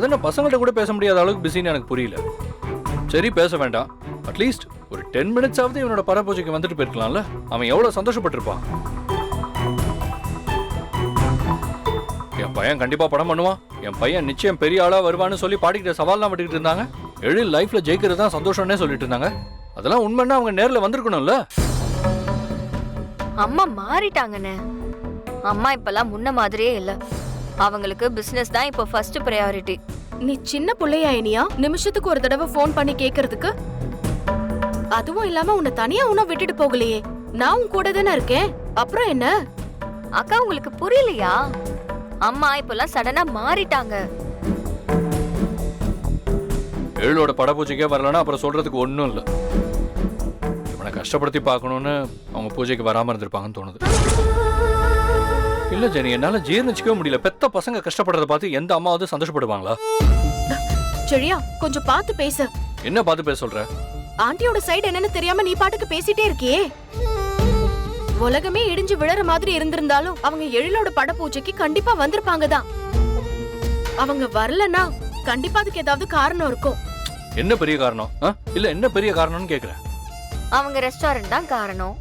என்ன பசங்கள்ட்ட கூட பேச முடியாத அளவுக்கு பிஸின்னு எனக்கு புரியல. சரி பேச வேண்டாம், அட்லீஸ்ட் ஒரு 10 minutes ஆவது இவனோட பரபூஜைக்கு வந்துட்டு போயிருக்கலாம்ல. அவன் எவ்வளவு சந்தோஷப்பட்டிருப்பான். என் பையன் கண்டிப்பா படம் பண்ணுவான், என் பையன் நிச்சயம் பெரிய ஆளா வருவான்னு சொல்லி பாடிக்கிட்ட சவால்லாம் விட்டுக்கிட்டு இருந்தாங்க. எழில் லைஃப்ல ஜெயிக்கிறது தான் சந்தோஷம்னே சொல்லிட்டு இருந்தாங்க. அதெல்லாம் உண்மைன்னா அவங்க நேர்ல வந்திருக்கணும்ல. அம்மா மாறிட்டாங்கண்ணே. அம்மா இப்பெல்லாம் முன்ன மாதிரியே இல்ல. அவங்களுக்கு பிசினஸ் தான் இப்போ ஃபர்ஸ்ட் பிரையாரிட்டி. நீ சின்ன புள்ளையா இனியா நிமிஷத்துக்கு ஒரு தடவை ஃபோன் பண்ணி கேக்குறதுக்கு? அதுவும் இல்லாம உன்னை தனியா உன்ன விட்டுட்டு போகலையே, நான் உன் கூட தானே இருக்கேன். அப்புறம் என்ன? அக்கா உங்களுக்கு புரியலையா? அம்மா இப்பெல்லாம் சடனா மாறிட்டாங்க. எழிலோட படப்பூஜைக்கே வரலன்னா அப்புறம் சொல்றதுக்கு ஒன்றும் இல்லை. இவனை கஷ்டப்படுத்தி பார்க்கணும்னு அவங்க பூஜைக்கு வராம இருந்திருப்பாங்கன்னு தோணுது. இல்ல ஜெனி, என்னால ஜீர்ணிச்சிக்கவே முடியல. பெத்த பசங்க கஷ்டப்படுறத பார்த்து எந்த அம்மாவது சந்தோஷப்படுவாங்களா? சரியா, கொஞ்சம் பார்த்து பேசு. என்ன பார்த்து பேச சொல்ற? ஆண்டியோட சைடு என்னன்னு தெரியாம நீ பாட்டுக்கு பேசிட்டே இருக்கியே. உலகமே இடிஞ்சு விழற மாதிரி இருந்திருந்தாலும் அவங்க எழிலோட பட பூஜைக்கு கண்டிப்பா வந்திருப்பாங்க தான். அவங்க வரலன்னா கண்டிப்பா அதுக்கு ஏதாவது காரணம் இருக்கும். என்ன பெரிய காரணம்? இல்ல என்ன பெரிய காரணம்னு கேக்குறேன். அவங்க ரெஸ்டாரண்ட் தான் காரணம்.